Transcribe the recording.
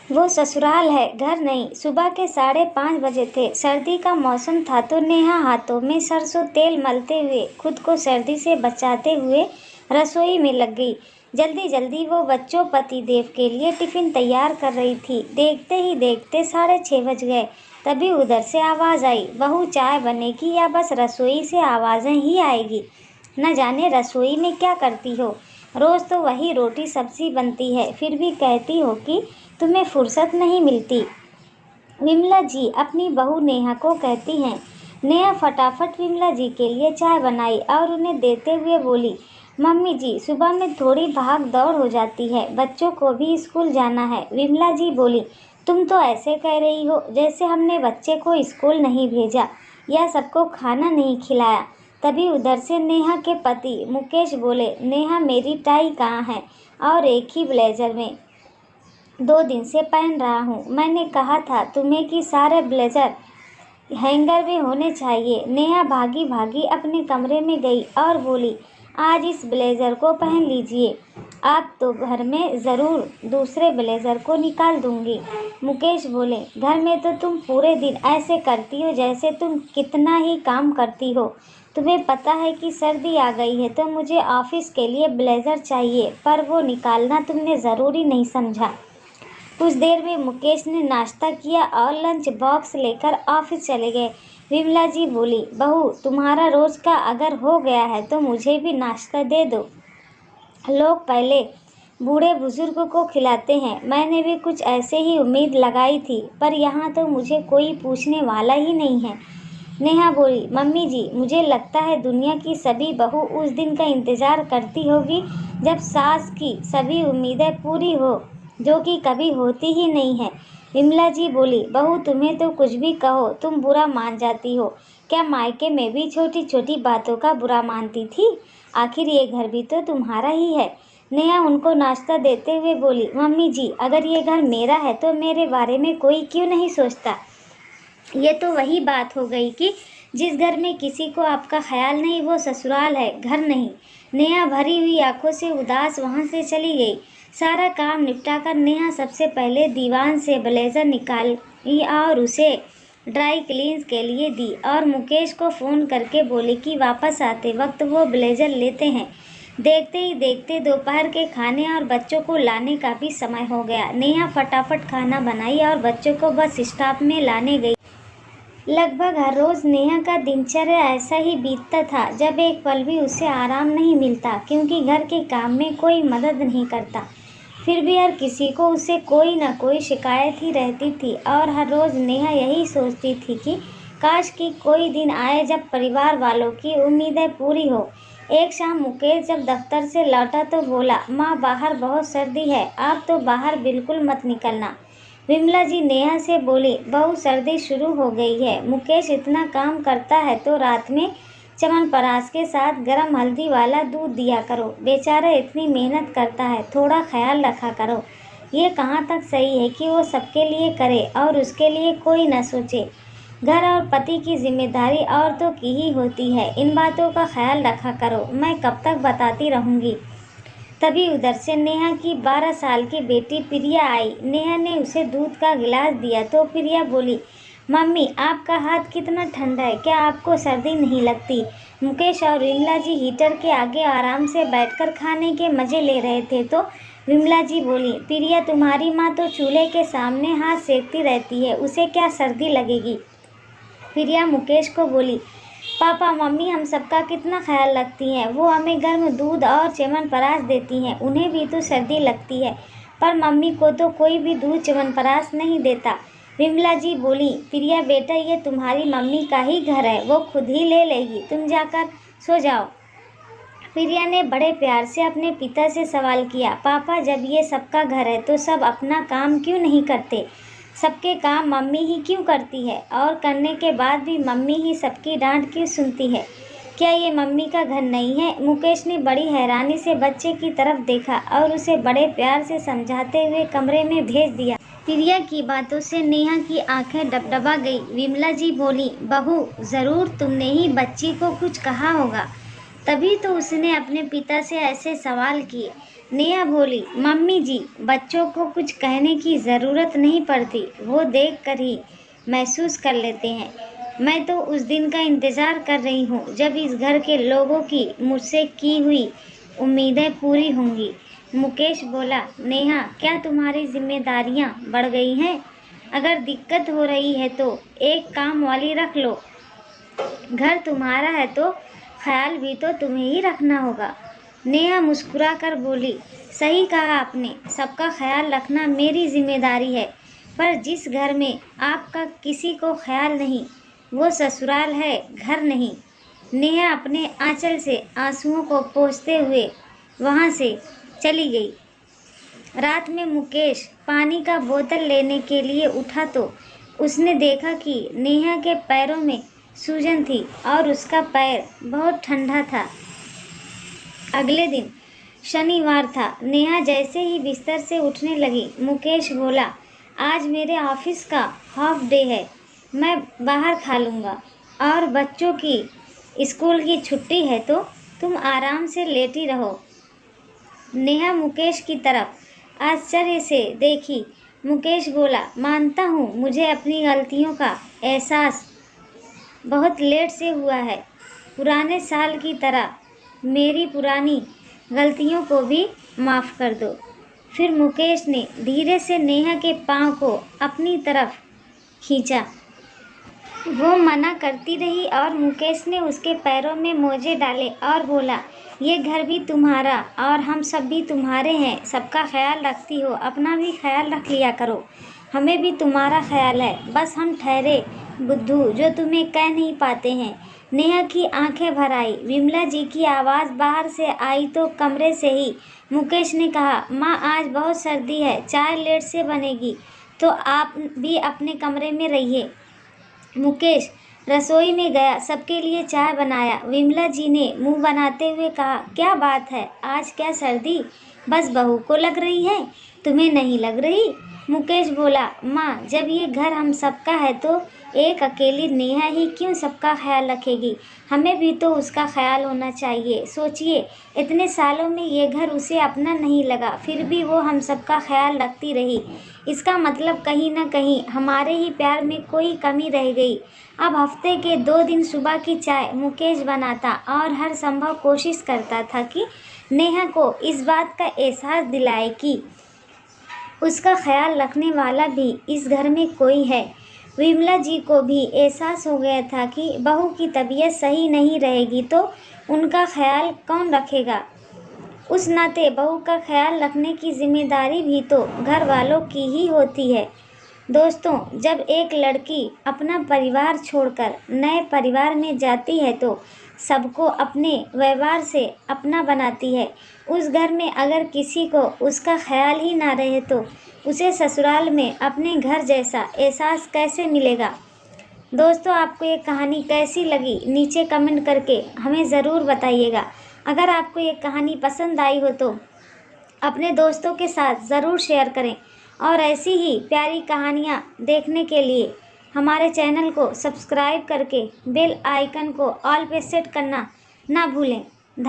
वो ससुराल है, घर नहीं। सुबह के 5:30 बजे थे। सर्दी का मौसम था तो नेहा हाथों में सरसों तेल मलते हुए, खुद को सर्दी से बचाते हुए रसोई में लग गई। जल्दी जल्दी वो बच्चों पतिदेव के लिए टिफिन तैयार कर रही थी। देखते ही देखते 6:30 बज गए। तभी उधर से आवाज़ आई, बहू चाय बनेगी या बस रसोई से आवाज़ें ही आएगी? न जाने रसोई में क्या करती हो। रोज़ तो वही रोटी सब्जी बनती है, फिर भी कहती हो कि तुम्हें फुर्सत नहीं मिलती। विमला जी अपनी बहू नेहा को कहती हैं। नेहा फटाफट विमला जी के लिए चाय बनाई और उन्हें देते हुए बोली, मम्मी जी सुबह में थोड़ी भाग दौड़ हो जाती है, बच्चों को भी स्कूल जाना है। विमला जी बोली, तुम तो ऐसे कह रही हो जैसे हमने बच्चे को स्कूल नहीं भेजा या सबको खाना नहीं खिलाया। तभी उधर से नेहा के पति मुकेश बोले, नेहा मेरी टाई कहाँ है? और एक ही ब्लेजर में 2 दिन से पहन रहा हूँ। मैंने कहा था तुम्हें कि सारे ब्लेजर हैंगर में होने चाहिए। नेहा भागी भागी अपने कमरे में गई और बोली, आज इस ब्लेजर को पहन लीजिए, आप तो घर में ज़रूर दूसरे ब्लेजर को निकाल दूंगी। मुकेश बोले, घर में तो तुम पूरे दिन ऐसे करती हो जैसे तुम कितना ही काम करती हो। तुम्हें पता है कि सर्दी आ गई है तो मुझे ऑफिस के लिए ब्लेजर चाहिए, पर वो निकालना तुमने ज़रूरी नहीं समझा। कुछ देर में मुकेश ने नाश्ता किया और लंच बॉक्स लेकर ऑफिस चले गए। विमला जी बोली, बहू तुम्हारा रोज़ का अगर हो गया है तो मुझे भी नाश्ता दे दो। लोग पहले बूढ़े बुजुर्ग को खिलाते हैं, मैंने भी कुछ ऐसे ही उम्मीद लगाई थी, पर यहाँ तो मुझे कोई पूछने वाला ही नहीं है। नेहा बोली, मम्मी जी मुझे लगता है दुनिया की सभी बहू उस दिन का इंतज़ार करती होगी जब सास की सभी उम्मीदें पूरी हो, जो कि कभी होती ही नहीं है। विमला जी बोली, बहू तुम्हें तो कुछ भी कहो तुम बुरा मान जाती हो। क्या मायके में भी छोटी छोटी बातों का बुरा मानती थी? आखिर ये घर भी तो तुम्हारा ही है। नेहा उनको नाश्ता देते हुए बोली, मम्मी जी अगर ये घर मेरा है तो मेरे बारे में कोई क्यों नहीं सोचता? ये तो वही बात हो गई कि जिस घर में किसी को आपका ख्याल नहीं वो ससुराल है, घर नहीं। नेहा भरी हुई आंखों से उदास वहाँ से चली गई। सारा काम निपटाकर नेहा सबसे पहले दीवान से ब्लेजर निकाली और उसे ड्राई क्लीन के लिए दी और मुकेश को फ़ोन करके बोली कि वापस आते वक्त वो ब्लेजर लेते हैं। देखते ही देखते दोपहर के खाने और बच्चों को लाने का भी समय हो गया। नेहा फटाफट खाना बनाई और बच्चों को बस स्टॉप में लाने गई। लगभग हर रोज़ नेहा का दिनचर्या ऐसा ही बीतता था, जब एक पल भी उसे आराम नहीं मिलता, क्योंकि घर के काम में कोई मदद नहीं करता। फिर भी हर किसी को उसे कोई ना कोई शिकायत ही रहती थी और हर रोज़ नेहा यही सोचती थी कि काश कि कोई दिन आए जब परिवार वालों की उम्मीदें पूरी हो। एक शाम मुकेश जब दफ्तर से लौटा तो बोला, माँ बाहर बहुत सर्दी है, आप तो बाहर बिल्कुल मत निकलना। विमला जी नेहा से बोली, बहू सर्दी शुरू हो गई है। मुकेश इतना काम करता है तो रात में च्यवनप्राश के साथ गरम हल्दी वाला दूध दिया करो। बेचारा इतनी मेहनत करता है, थोड़ा ख्याल रखा करो। ये कहाँ तक सही है कि वो सबके लिए करे और उसके लिए कोई न सोचे। घर और पति की जिम्मेदारी औरतों की ही होती है, इन बातों का ख्याल रखा करो। मैं कब तक बताती रहूँगी। तभी उधर से नेहा की 12 साल की बेटी प्रिया आई। नेहा ने उसे दूध का गिलास दिया तो प्रिया बोली, मम्मी आपका हाथ कितना ठंडा है, क्या आपको सर्दी नहीं लगती? मुकेश और विमला जी हीटर के आगे आराम से बैठकर खाने के मज़े ले रहे थे तो विमला जी बोली, प्रिया तुम्हारी माँ तो चूल्हे के सामने हाथ सेकती रहती है, उसे क्या सर्दी लगेगी? प्रिया मुकेश को बोली, पापा मम्मी हम सबका कितना ख्याल रखती हैं, वो हमें गर्म दूध और च्यवनप्राश देती हैं, उन्हें भी तो सर्दी लगती है, पर मम्मी को तो कोई भी दूध च्यवनप्राश नहीं देता। विमला जी बोली, प्रिया बेटा ये तुम्हारी मम्मी का ही घर है, वो खुद ही ले लेगी, तुम जाकर सो जाओ। प्रिया ने बड़े प्यार से अपने पिता से सवाल किया, पापा जब ये सबका घर है तो सब अपना काम क्यों नहीं करते? सबके काम मम्मी ही क्यों करती है और करने के बाद भी मम्मी ही सबकी डांट क्यों सुनती है? क्या ये मम्मी का घर नहीं है? मुकेश ने बड़ी हैरानी से बच्चे की तरफ देखा और उसे बड़े प्यार से समझाते हुए कमरे में भेज दिया। प्रिया की बातों से नेहा की आंखें डबडबा गई। विमला जी बोली, बहू ज़रूर तुमने ही बच्ची को कुछ कहा होगा, तभी तो उसने अपने पिता से ऐसे सवाल किए। नेहा बोली, मम्मी जी, बच्चों को कुछ कहने की ज़रूरत नहीं पड़ती, वो देख कर ही महसूस कर लेते हैं। मैं तो उस दिन का इंतज़ार कर रही हूँ जब इस घर के लोगों की मुझसे की हुई उम्मीदें पूरी होंगी। मुकेश बोला, नेहा, क्या तुम्हारी जिम्मेदारियाँ बढ़ गई हैं? अगर दिक्कत हो रही है तो एक काम वाली रख लो। घर तुम्हारा है तो ख्याल भी तो तुम्हें ही रखना होगा। नेहा मुस्कुरा कर बोली, सही कहा आपने, सबका ख्याल रखना मेरी जिम्मेदारी है, पर जिस घर में आपका किसी को ख्याल नहीं, वो ससुराल है, घर नहीं। नेहा अपने आंचल से आंसुओं को पोंछते हुए वहाँ से चली गई। रात में मुकेश पानी का बोतल लेने के लिए उठा तो उसने देखा कि नेहा के पैरों में सूजन थी और उसका पैर बहुत ठंडा था। अगले दिन शनिवार था। नेहा जैसे ही बिस्तर से उठने लगी, मुकेश बोला, आज मेरे ऑफिस का हाफ डे है, मैं बाहर खा लूँगा, और बच्चों की स्कूल की छुट्टी है तो तुम आराम से लेटी रहो। नेहा मुकेश की तरफ आश्चर्य से देखी। मुकेश बोला, मानता हूँ मुझे अपनी गलतियों का एहसास बहुत लेट से हुआ है। पुराने साल की तरह मेरी पुरानी गलतियों को भी माफ़ कर दो। फिर मुकेश ने धीरे से नेहा के पाँव को अपनी तरफ खींचा। वो मना करती रही और मुकेश ने उसके पैरों में मोजे डाले और बोला, ये घर भी तुम्हारा और हम सब भी तुम्हारे हैं। सबका ख्याल रखती हो, अपना भी ख्याल रख लिया करो। हमें भी तुम्हारा ख्याल है, बस हम ठहरे बुद्धू जो तुम्हें कह नहीं पाते हैं। नेहा की आंखें भर आई। विमला जी की आवाज़ बाहर से आई तो कमरे से ही मुकेश ने कहा, माँ, आज बहुत सर्दी है, चाय लेट से बनेगी तो आप भी अपने कमरे में रहिए। मुकेश रसोई में गया, सबके लिए चाय बनाया। विमला जी ने मुंह बनाते हुए कहा, क्या बात है, आज क्या सर्दी बस बहू को लग रही है, तुम्हें नहीं लग रही? मुकेश बोला, माँ, जब ये घर हम सबका है तो एक अकेली नेहा ही क्यों सबका ख्याल रखेगी? हमें भी तो उसका ख्याल होना चाहिए। सोचिए, इतने सालों में ये घर उसे अपना नहीं लगा, फिर भी वो हम सबका ख्याल रखती रही। इसका मतलब कहीं ना कहीं हमारे ही प्यार में कोई कमी रह गई। अब हफ्ते के 2 दिन सुबह की चाय मुकेश बनाता और हर संभव कोशिश करता था कि नेहा को इस बात का एहसास दिलाए कि उसका ख्याल रखने वाला भी इस घर में कोई है। विमला जी को भी एहसास हो गया था कि बहू की तबीयत सही नहीं रहेगी तो उनका ख्याल कौन रखेगा। उस नाते बहू का ख्याल रखने की जिम्मेदारी भी तो घर वालों की ही होती है। दोस्तों, जब एक लड़की अपना परिवार छोड़कर नए परिवार में जाती है तो सबको अपने व्यवहार से अपना बनाती है। उस घर में अगर किसी को उसका ख्याल ही ना रहे तो उसे ससुराल में अपने घर जैसा एहसास कैसे मिलेगा। दोस्तों, आपको ये कहानी कैसी लगी नीचे कमेंट करके हमें ज़रूर बताइएगा। अगर आपको ये कहानी पसंद आई हो तो अपने दोस्तों के साथ ज़रूर शेयर करें और ऐसी ही प्यारी कहानियाँ देखने के लिए हमारे चैनल को सब्सक्राइब करके बेल आइकन को ऑल पे सेट करना ना भूलें।